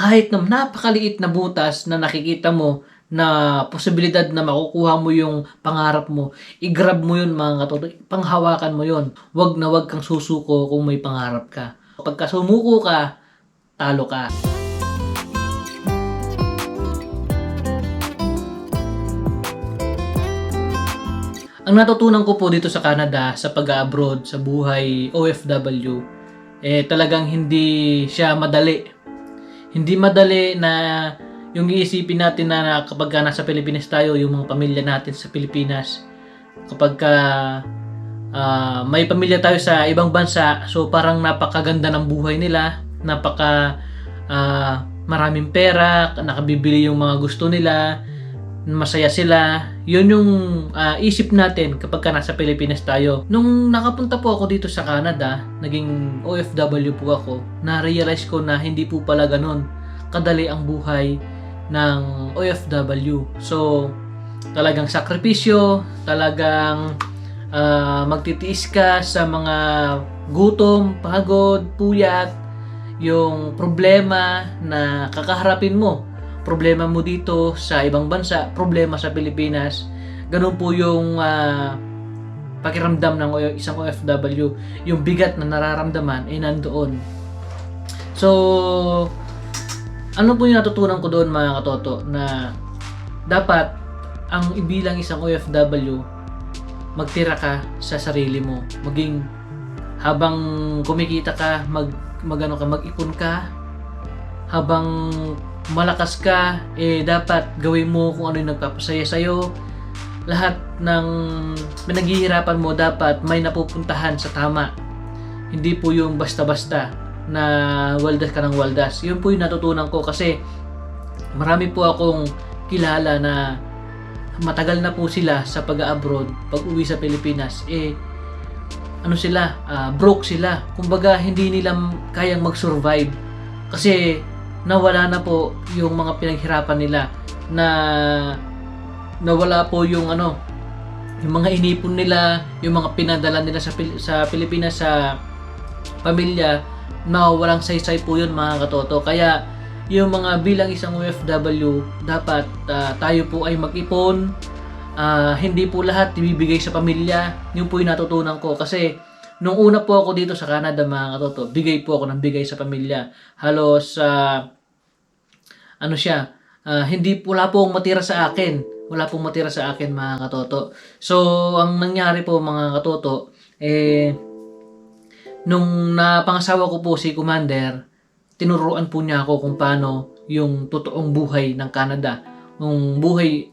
kahit na napakaliit na butas na nakikita mo na posibilidad na makukuha mo yung pangarap mo, i-grab mo yun mga katoto, panghawakan mo yun. Wag na wag kang susuko kung may pangarap ka. Kapag sumuko ka, talo ka. Ang natutunan ko po dito sa Canada, sa pag-abroad, sa buhay OFW, talagang hindi siya madali. Hindi madali na yung iisipin natin na kapag nasa Pilipinas tayo, yung mga pamilya natin sa Pilipinas, kapag may pamilya tayo sa ibang bansa, so parang napakaganda ng buhay nila, maraming pera, nakabibili yung mga gusto nila, masaya sila. Yun yung isip natin kapag nasa Pilipinas tayo. Nung nakapunta po ako dito sa Canada, naging OFW po ako, na-realize ko na hindi po pala ganun kadali ang buhay ng OFW. So, talagang sakripisyo, talagang magtitiis ka sa mga gutom, pagod, puyat, yung problema na kakaharapin mo. Problema mo dito sa ibang bansa, problema sa Pilipinas. Ganun po yung pakiramdam ng isang OFW. Yung bigat na nararamdaman ay nandoon. So, ano po yung natutunan ko doon mga katoto? Na dapat ang ibilang isang OFW, magtira ka sa sarili mo. Maging habang kumikita ka, mag-ipon ka. Habang malakas ka, dapat gawin mo kung ano yung nagpapasaya sa'yo. Lahat ng pinaghihirapan mo, dapat may napupuntahan sa tama. Hindi po yung basta-basta na waldas ka ng waldas. Yun po yung natutunan ko kasi marami po akong kilala na matagal na po sila sa pag-abroad, pag-uwi sa Pilipinas, broke sila. Kumbaga, hindi nila kayang mag-survive kasi nawala na po yung mga pinaghirapan nila, na nawala po yung yung mga inipon nila, yung mga pinadala nila sa Pilipinas sa pamilya, na walang saysay po yun mga katoto. Kaya yung mga bilang isang OFW, dapat tayo po ay mag-ipon. Hindi po lahat ibibigay sa pamilya. Yun po yung natutunan ko kasi nung una po ako dito sa Canada mga katoto, bigay po ako ng bigay sa pamilya. Halos wala pong matira sa akin. Wala pong matira sa akin mga katoto. So, ang nangyari po mga katoto, nung napangasawa ko po si Commander, tinuruan po niya ako kung paano yung totoong buhay ng Canada. Yung buhay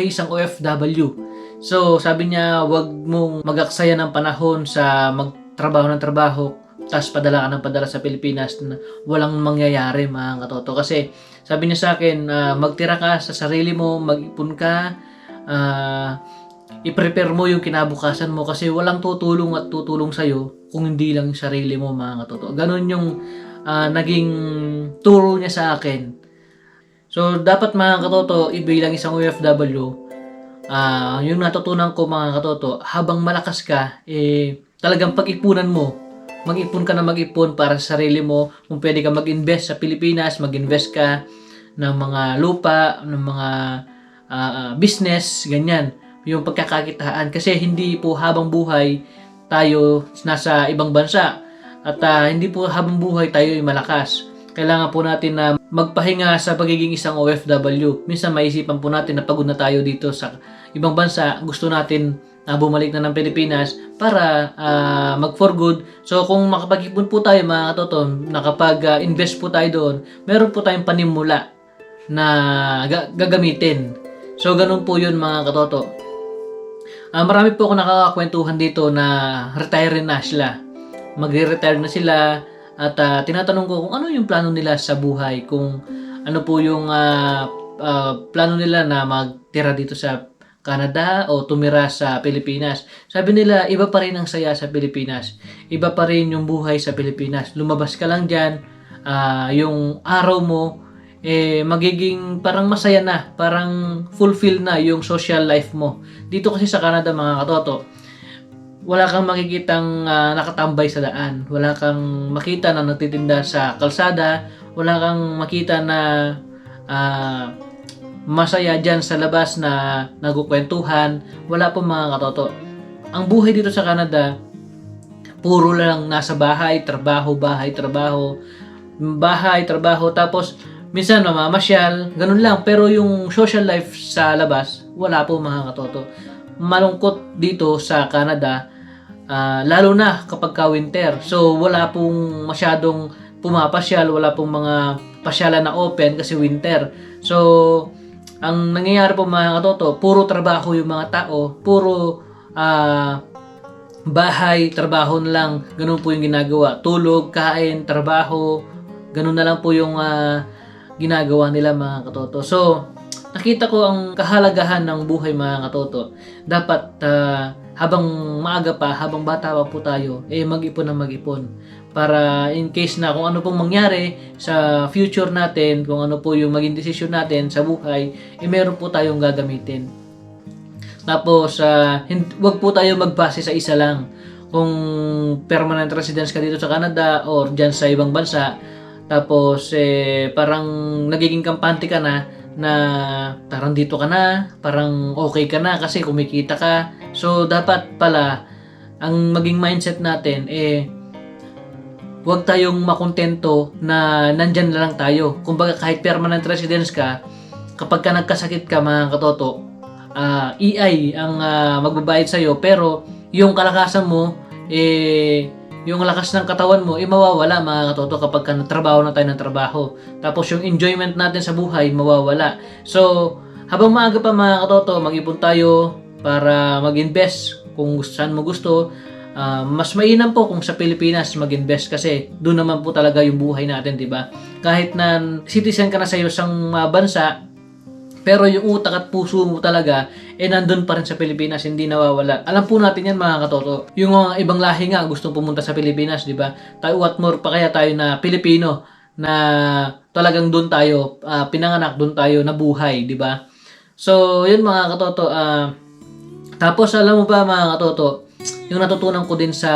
isang OFW. So, sabi niya, wag mong mag-aksaya ng panahon sa magtrabaho ng trabaho, tapos padala ka ng padala sa Pilipinas na walang mangyayari mga katoto. Kasi sabi niya sa akin, magtira ka sa sarili mo, mag-ipon ka, i-prepare mo yung kinabukasan mo kasi walang tutulong at tutulong sa'yo kung hindi lang sarili mo mga katoto. Ganon yung naging turo niya sa akin. So, dapat mga katoto, ibilang isang OFW, yung natutunan ko mga katoto, habang malakas ka, talagang pag-ipunan mo. Mag-ipon ka na mag-ipon para sa sarili mo. Kung pwede ka mag-invest sa Pilipinas, mag-invest ka ng mga lupa, ng mga business, ganyan. Yung pagkakakitaan. Kasi hindi po habang buhay tayo nasa ibang bansa. At hindi po habang buhay tayo ay malakas. Kailangan po natin na magpahinga sa pagiging isang OFW. Minsan maisipan po natin na pagod na tayo dito sa ibang bansa. Gusto natin bumalik na ng Pilipinas para mag for good. So kung makapag-ipon po tayo mga katoto, nakapag-invest po tayo doon, meron po tayong panimula na gagamitin. So ganun po yun mga katoto. Marami po ako nakakakwentuhan dito na retire na sila. Magre-retire na sila at tinatanong ko kung ano yung plano nila sa buhay, kung ano po yung plano nila na magtira dito sa Canada o tumira sa Pilipinas. Sabi nila, iba pa rin ang saya sa Pilipinas. Iba pa rin yung buhay sa Pilipinas. Lumabas ka lang dyan, yung araw mo, magiging parang masaya na, parang fulfill na yung social life mo. Dito kasi sa Canada mga katoto, wala kang makikitang nakatambay sa daan. Wala kang makita na nagtitinda sa kalsada. Wala kang makita na masaya dyan sa labas na nagkukwentuhan. Wala po mga katoto. Ang buhay dito sa Canada, puro lang nasa bahay, trabaho, bahay, trabaho, bahay, trabaho, tapos minsan mamamasyal, ganun lang. Pero yung social life sa labas, wala po mga katoto. Malungkot dito sa Canada, lalo na kapag ka-winter. So, wala pong masyadong pumapasyal, wala pong mga pasyalan na open kasi winter. So, ang nangyayari po mga katoto, puro trabaho yung mga tao, puro bahay, trabaho na lang, ganun po yung ginagawa. Tulog, kain, trabaho, ganun na lang po yung ginagawa nila mga katoto. So, nakita ko ang kahalagahan ng buhay mga katoto. Dapat habang maaga pa, habang bata pa po tayo, mag-ipon na mag-ipon. Para in case na kung ano pong mangyari sa future natin, kung ano po yung maging desisyon natin sa buhay, meron po tayong gagamitin. Tapos, wag po tayo magbase sa isa lang. Kung permanent residence ka dito sa Canada or dyan sa ibang bansa, tapos parang nagiging kampante ka na parang dito ka na, parang okay ka na kasi kumikita ka. So, dapat pala, ang maging mindset natin, huwag tayong makontento na nandyan na lang tayo. Kumbaga, kahit permanent residence ka, kapag ka nagkasakit ka mga katoto, EI ang magbabayad sa'yo, pero yung kalakasan mo, yung lakas ng katawan mo, mawawala mga katoto kapag ka natrabaho na tayo ng trabaho. Tapos yung enjoyment natin sa buhay, mawawala. So, habang maaga pa mga katoto, mag-ipon tayo para mag-invest kung saan mo gusto. Mas mainam po kung sa Pilipinas mag-invest kasi doon naman po talaga yung buhay natin, di ba? Kahit na citizen ka na sa isang bansa, pero yung utak at puso mo talaga, nandun pa rin sa Pilipinas, hindi nawawala. Alam po natin yan mga katoto. Yung mga ibang lahi nga gustong pumunta sa Pilipinas, di ba? Tayo, what more pa kaya tayo na Pilipino na talagang doon tayo, pinanganak, doon tayo nabuhay, di ba? So, yun mga katoto. Tapos, alam mo ba mga katoto, yung natutunan ko din sa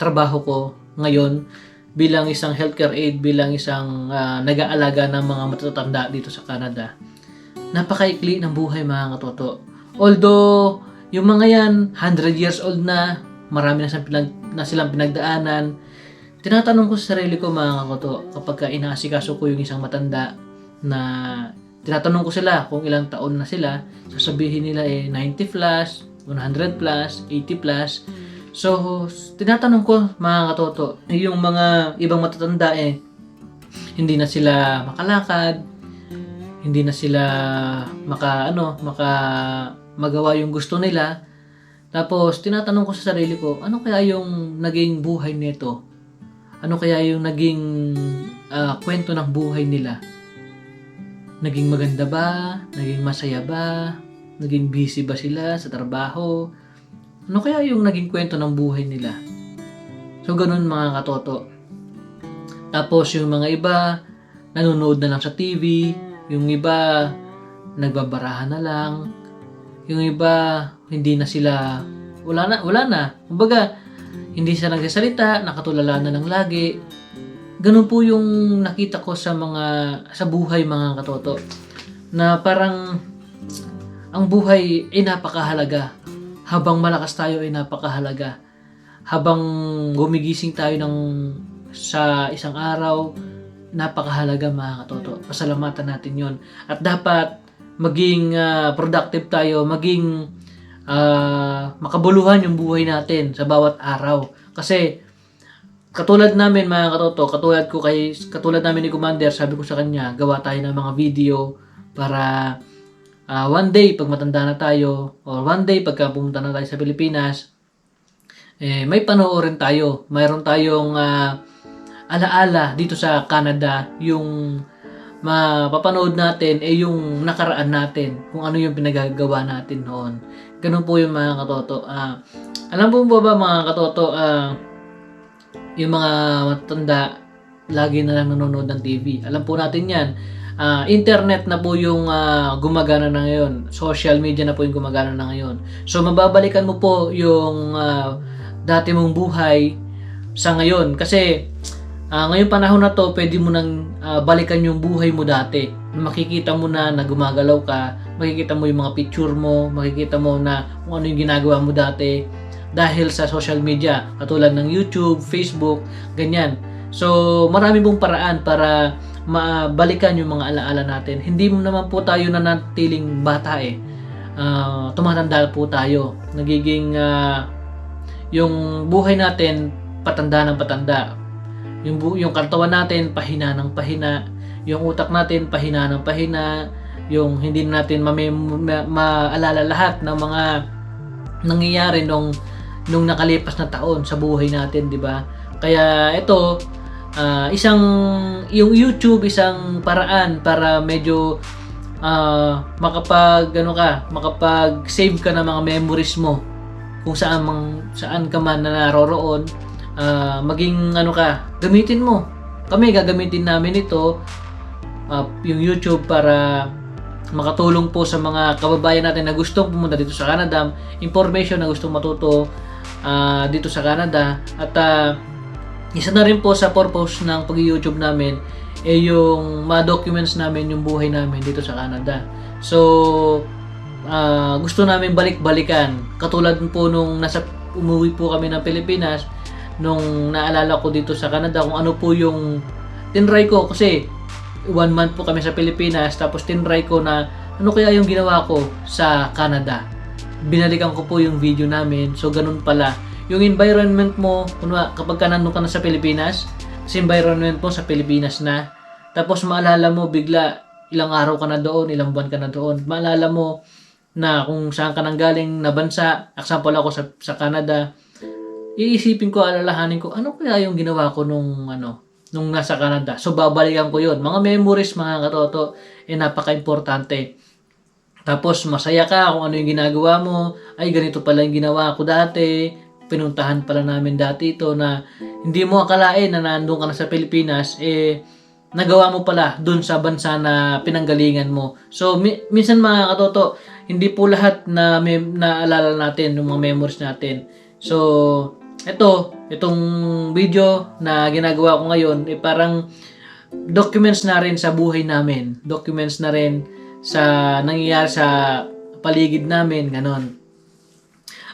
trabaho ko ngayon, bilang isang healthcare aide, bilang isang nag-aalaga ng mga matatanda dito sa Canada, napakaikli ng buhay mga katoto. Although, yung mga yan, 100 years old na, marami na silang pinagdaanan, tinatanong ko sa sarili ko mga katoto, kapag inaasikaso ko yung isang matanda, na tinatanong ko sila kung ilang taon na sila, sasabihin nila 90 plus, 100 plus, 80 plus. So, tinatanong ko mga katoto, yung mga ibang matatanda hindi na sila makalakad, hindi na sila magawa yung gusto nila. Tapos, tinatanong ko sa sarili ko, ano kaya yung naging buhay nito? Ano kaya yung naging kwento ng buhay nila? Naging maganda ba? Naging masaya ba? Naging busy ba sila sa trabaho? Ano kaya yung naging kwento ng buhay nila? So, ganun mga katoto. Tapos, yung mga iba, nanonood na lang sa TV. Yung iba, nagbabarahan na lang. Yung iba, hindi na sila, wala na. Kumbaga, hindi sila nagsasalita, nakatulala na lang lagi. Ganun po yung nakita ko sa buhay mga katoto. Na parang, ang buhay ay napakahalaga. Habang malakas tayo ay napakahalaga. Habang gumigising tayo sa isang araw, napakahalaga mga katoto. Pasalamatan natin yon. At dapat maging productive tayo, maging makabuluhan yung buhay natin sa bawat araw. Kasi katulad namin mga katoto, katulad namin ni Commander, sabi ko sa kanya, gawa tayo ng mga video para one day pag matanda na tayo, or one day pagka pumunta na tayo sa Pilipinas, may panoorin tayo. Mayroon tayong alaala dito sa Canada, yung mapapanood natin yung nakaraan natin, kung ano yung pinagagawa natin noon. Ganun po yung mga katoto. Alam po ba mga katoto, yung mga matanda lagi na lang nanonood ng TV. Alam po natin yan. Internet na po yung gumagana na ngayon. Social media na po yung gumagana na ngayon. So, mababalikan mo po yung dati mong buhay sa ngayon. Kasi ngayong panahon na to, pwede mo nang balikan yung buhay mo dati. Makikita mo na gumagalaw ka, makikita mo yung mga picture mo, makikita mo na kung ano yung ginagawa mo dati dahil sa social media, katulad ng YouTube, Facebook, ganyan. So, marami pong paraan para mabalikan yung mga alaala natin. Hindi mo naman po tayo nanatiling bata eh. Tumatanda po tayo. Nagiging yung buhay natin patanda ng patanda. Yung katawan natin pahina ng pahina, yung utak natin pahina ng pahina, yung hindi natin maalala lahat ng mga nangyayari nung nakalipas na taon sa buhay natin, di ba? Kaya ito yung YouTube isang paraan para medyo makapag-save ka ng mga memories mo kung saan ka man na naroroon. Maging gamitin mo. Kami gagamitin namin ito, yung YouTube, para makatulong po sa mga kababayan natin na gustong pumunta dito sa Canada, information na gustong matuto dito sa Canada. At isa na rin po sa purpose ng pag-YouTube namin yung ma-documents namin yung buhay namin dito sa Canada. So gusto namin balik-balikan, katulad po nung umuwi po kami ng Pilipinas, nung naalala ko dito sa Canada kung ano po yung tinry ko, kasi 1 month po kami sa Pilipinas, tapos tinry ko na ano kaya yung ginawa ko sa Canada. Binalikan ko po yung video namin. So ganun pala yung environment mo, kapag nandun ka na sa Pilipinas, sa environment mo sa Pilipinas na, tapos maalala mo bigla ilang araw ka na doon, ilang buwan ka na doon, maalala mo na kung saan ka nang galing na bansa. Example ako sa Canada, iisipin ko, alalahanin ko, ano kaya yung ginawa ko nung nasa Canada. So babalikan ko yun. Mga memories, mga katoto, napaka-importante. Tapos masaya ka kung ano yung ginagawa mo. Ay, ganito pala yung ginawa ko dati. Pinuntahan pala namin dati ito, na hindi mo akalain na nandun ka na sa Pilipinas, nagawa mo pala dun sa bansa na pinanggalingan mo. So minsan, mga katoto, hindi po lahat na naalala natin yung mga memories natin. So itong video na ginagawa ko ngayon, parang documents na rin sa buhay namin. Documents na rin sa nangyayari sa paligid namin, ganon.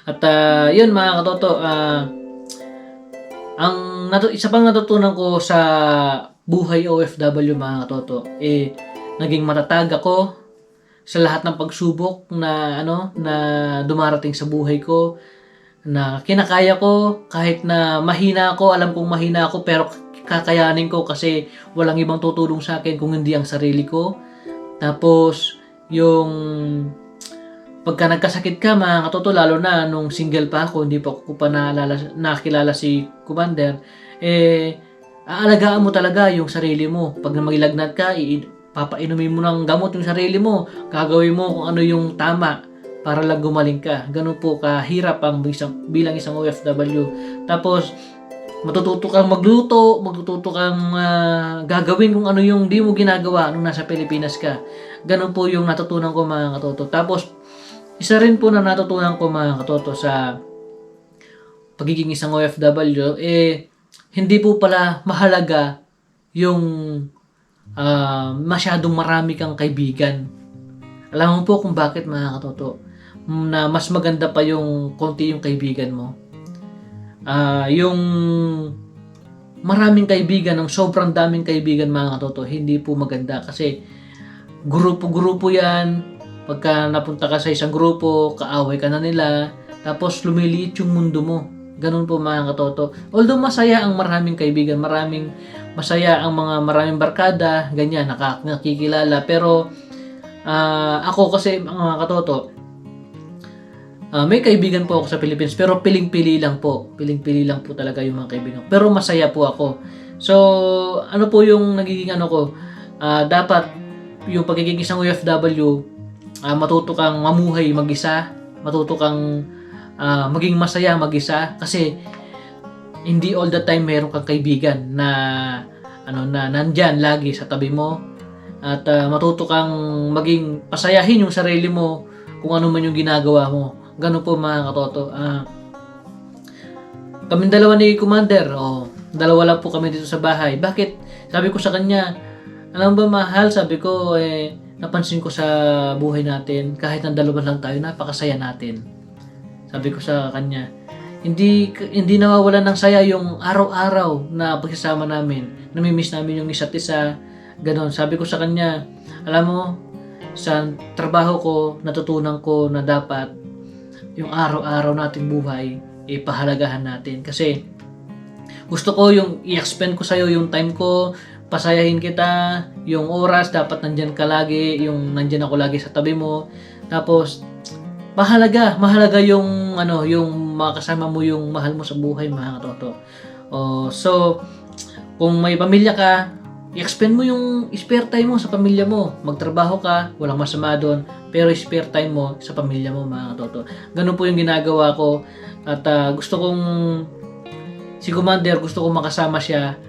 At yun, mga katoto, isa pang natutunan ko sa buhay OFW, mga katoto, naging matatag ako sa lahat ng pagsubok na dumarating sa buhay ko, na kinakaya ko kahit na mahina ako. Alam kong mahina ako, pero kakayanin ko kasi walang ibang tutulong sa akin kung hindi ang sarili ko. Tapos yung pagka nagkasakit ka, mga katoto, lalo na nung single pa ako, hindi pa ko pa nakilala si Commander, aalagaan mo talaga yung sarili mo. Pag magilagnat ka, papainumin mo ng gamot yung sarili mo, gagawin mo kung ano yung tama para lang gumaling ka. Ganun po kahirap ang bilang isang OFW. Tapos matututo kang magluto, matututo kang gagawin kung ano yung di mo ginagawa nung nasa Pilipinas ka. Ganun po yung natutunan ko, mga katoto. Tapos isa rin po na natutunan ko, mga katoto, sa pagiging isang OFW, hindi po pala mahalaga yung masyadong marami kang kaibigan. Alam mo po kung bakit, mga katoto, na mas maganda pa yung konti yung kaibigan mo. Yung maraming kaibigan, ng sobrang daming kaibigan, mga katoto, hindi po maganda, kasi grupo-grupo yan. Pagka napunta ka sa isang grupo, kaaway ka na nila, tapos lumiliit yung mundo mo. Ganun po, mga katoto. Although masaya ang maraming kaibigan, masaya ang maraming barkada, ganyan, nakikilala, pero ako kasi, mga katoto, may kaibigan po ako sa Philippines, pero piling-pili lang po. Piling-pili lang po talaga yung mga kaibigan. Pero masaya po ako. So, ano po yung nagiging ko? Dapat yung pagiging isang OFW, matuto kang mamuhay mag-isa, matuto kang maging masaya mag-isa, kasi hindi all the time meron kang kaibigan na nandyan lagi sa tabi mo. At matuto kang maging pasayahin yung sarili mo kung ano man yung ginagawa mo. Ganun po, mga katoto. Kaming dalawa ni Commander, dalawa lang po kami dito sa bahay. Bakit? Sabi ko sa kanya, alam ba mahal, sabi ko, napansin ko sa buhay natin, kahit ang dalawa lang tayo, napakasaya natin. Sabi ko sa kanya, hindi nawawalan ng saya yung araw-araw na pagsasama namin. Namimiss namin yung isa't isa. Ganon. Sabi ko sa kanya, alam mo, sa trabaho ko, natutunan ko na dapat yung araw-araw nating buhay, ipahalagahan natin. Kasi gusto ko yung i-expend ko sa'yo yung time ko, pasayahin kita, yung oras, dapat nandyan ka lagi, yung nandyan ako lagi sa tabi mo. Tapos, mahalaga yung yung makasama mo yung mahal mo sa buhay, mga katoto. So, kung may pamilya ka, i-expend mo yung spare time mo sa pamilya mo. Magtrabaho ka, walang masama doon, pero spare time mo sa pamilya mo, mga katoto. Ganun po yung ginagawa ko. At gusto kong si Commander, gusto kong makasama siya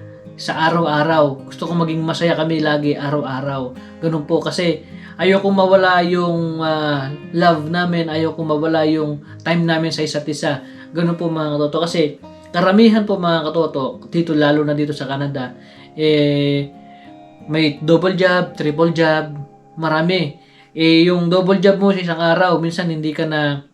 sa araw-araw. Gusto kong maging masaya kami lagi araw-araw. Ganun po kasi ayokong mawala yung love namin, ayokong mawala yung time namin sa isa't isa. Ganun po, mga katoto. Kasi karamihan po, mga katoto, dito lalo na dito sa Canada, may double job, triple job, marami. Yung double job mo sa isang araw, minsan hindi ka na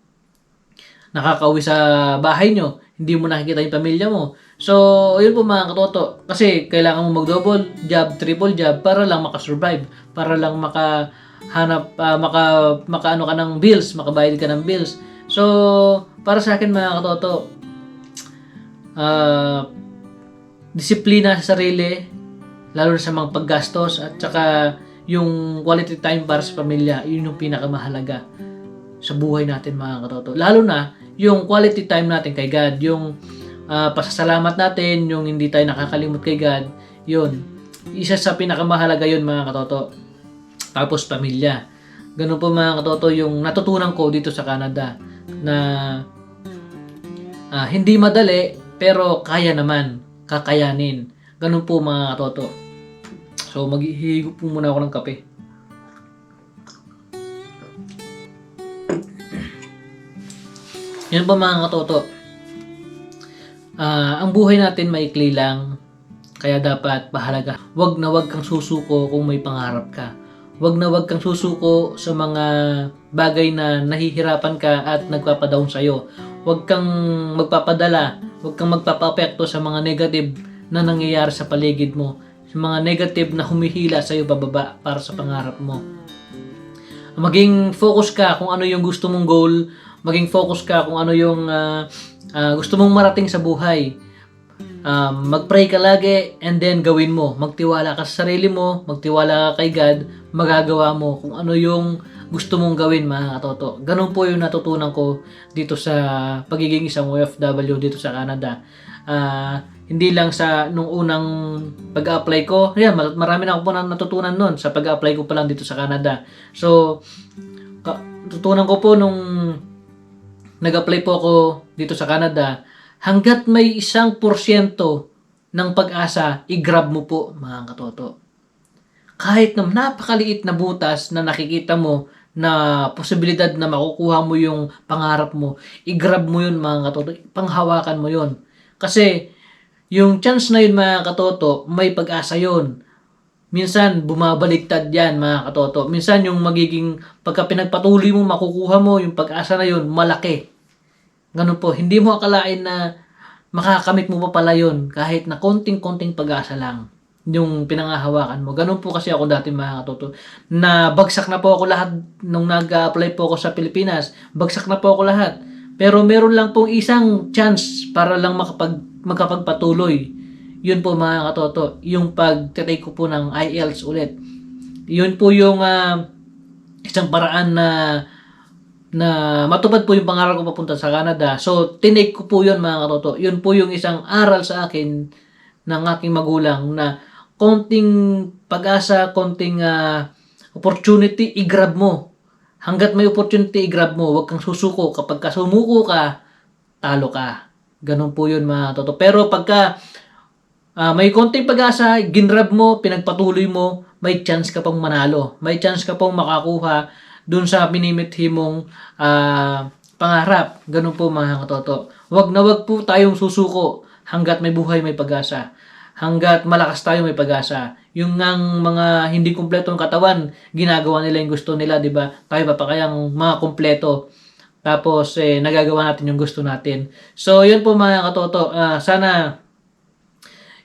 nakakauwi sa bahay nyo, hindi mo nakikita yung pamilya mo. So, yun po, mga katoto. Kasi kailangan mo mag-double job, triple job para lang makasurvive, para lang makahanap, makaano ka ng bills, makabayad ka ng bills. So, para sa akin, mga katoto, disiplina sa sarili, lalo na sa mga paggastos, at saka yung quality time para sa pamilya, yun yung pinakamahalaga sa buhay natin, mga katoto. Lalo na yung quality time natin kay God, yung pasasalamat natin, yung hindi tayo nakakalimot kay God, yun. Isa sa pinakamahalaga yun, mga katoto. Tapos pamilya. Ganun po, mga katoto, yung natutunan ko dito sa Canada na hindi madali, pero kaya naman, kakayanin. Ganun po, mga katoto. So, maghihigop po muna ako ng kape. Yan po, mga katoto. Ang buhay natin maikli lang, kaya dapat mahalaga. Wag na wag kang susuko kung may pangarap ka. Wag na wag kang susuko sa mga bagay na nahihirapan ka at nagpapadown sa'yo. Wag kang magpapadala, wag kang magpapapekto sa mga negative na nangyayari sa paligid mo, sa mga negative na humihila sa'yo bababa para sa pangarap mo. Maging focus ka kung ano yung gusto mong goal, maging focus ka kung ano yung gusto mong marating sa buhay. Mag-pray ka lagi and then gawin mo. Magtiwala ka sa sarili mo, magtiwala ka kay God, magagawa mo kung ano yung gusto mong gawin, mga katoto. Ganun po yung natutunan ko dito sa pagiging isang OFW dito sa Canada. Hindi lang sa nung unang pag-apply ko, marami na ako po natutunan nun sa pag-apply ko pa lang dito sa Canada. So, natutunan ko po nung nag-apply po ako dito sa Canada, hanggat may 1% ng pag-asa, i-grab mo po, mga katoto. Kahit na napakaliit na butas na nakikita mo na posibilidad na makukuha mo yung pangarap mo, i-grab mo yun, mga katoto. Panghawakan mo yun. Kasi yung chance na yun, mga katoto, may pag-asa yun. Minsan, bumabaliktad yan, mga katoto. Minsan, yung magiging, pagka pinagpatuloy mo, makukuha mo, yung pag-asa na yun, malaki. Ganun po, hindi mo akalain na makakamit mo pa pala yun, kahit na konting-konting pag-asa lang, yung pinangahawakan mo. Ganun po kasi ako dati, mga katoto. Na bagsak na po ako lahat, nung nag-apply po ako sa Pilipinas, bagsak na po ako lahat. Pero meron lang pong isang chance para lang makapagpatuloy. Yun po, mga katoto, yung pag-take ko po ng IELTS ulit. Yun po yung isang paraan na matupad po yung pangarap ko papunta sa Canada. So, tinake ko po yun, mga katoto. Yun po yung isang aral sa akin ng aking magulang na konting pag-asa, konting opportunity, i-grab mo. Hanggat may opportunity, i-grab mo. Huwag kang susuko. Kapag sumuko ka, talo ka. Ganun po yun, mga katoto. Pero pagka may konting pag-asa, ginrab mo, pinagpatuloy mo, may chance ka pang manalo. May chance ka pang makakuha dun sa minimithi mong pangarap. Ganun po mga katoto. Wag na wag po tayong susuko hanggat may buhay may pag-asa. Hanggat malakas tayo may pag-asa. Yung ngang mga hindi kumpleto ng katawan, ginagawa nila yung gusto nila, di ba? Tayo pa kayang mga kumpleto. Tapos, nagagawa natin yung gusto natin. So, yun po mga katoto. Sana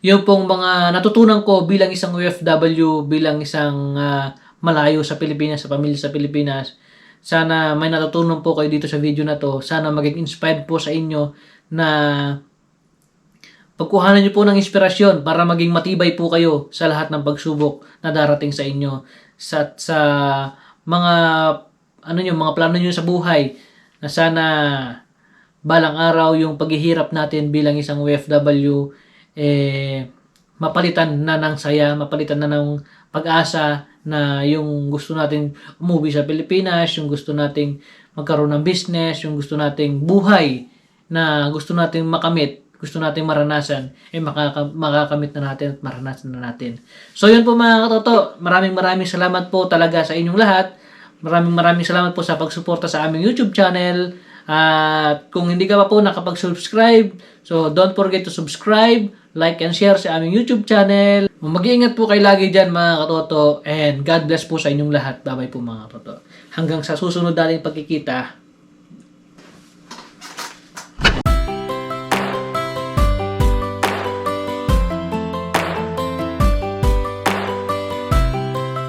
yung pong mga natutunan ko bilang isang OFW, bilang isang malayo sa Pilipinas, sa pamilya sa Pilipinas, sana may natutunan po kayo dito sa video na to. Sana maging inspired po sa inyo na pagkuhanan niyo po ng inspirasyon para maging matibay po kayo sa lahat ng pagsubok na darating sa inyo. Sa mga mga plano niyo sa buhay na sana balang araw yung paghihirap natin bilang isang OFW mapalitan na ng saya, mapalitan na ng pag-asa na yung gusto nating umuwi sa Pilipinas, yung gusto nating magkaroon ng business, yung gusto nating buhay na gusto nating makamit, gusto nating maranasan, makakamit na natin at maranasan na natin. So yun po mga katoto, maraming salamat po talaga sa inyong lahat. Maraming salamat po sa pagsuporta sa aming YouTube channel. At kung hindi ka pa po nakapag-subscribe, so don't forget to subscribe, like and share sa aming YouTube channel. Mag-iingat po kayo lagi dyan mga katoto, and God bless po sa inyong lahat. Bye-bye po mga katoto. Hanggang sa susunod nating pagkikita.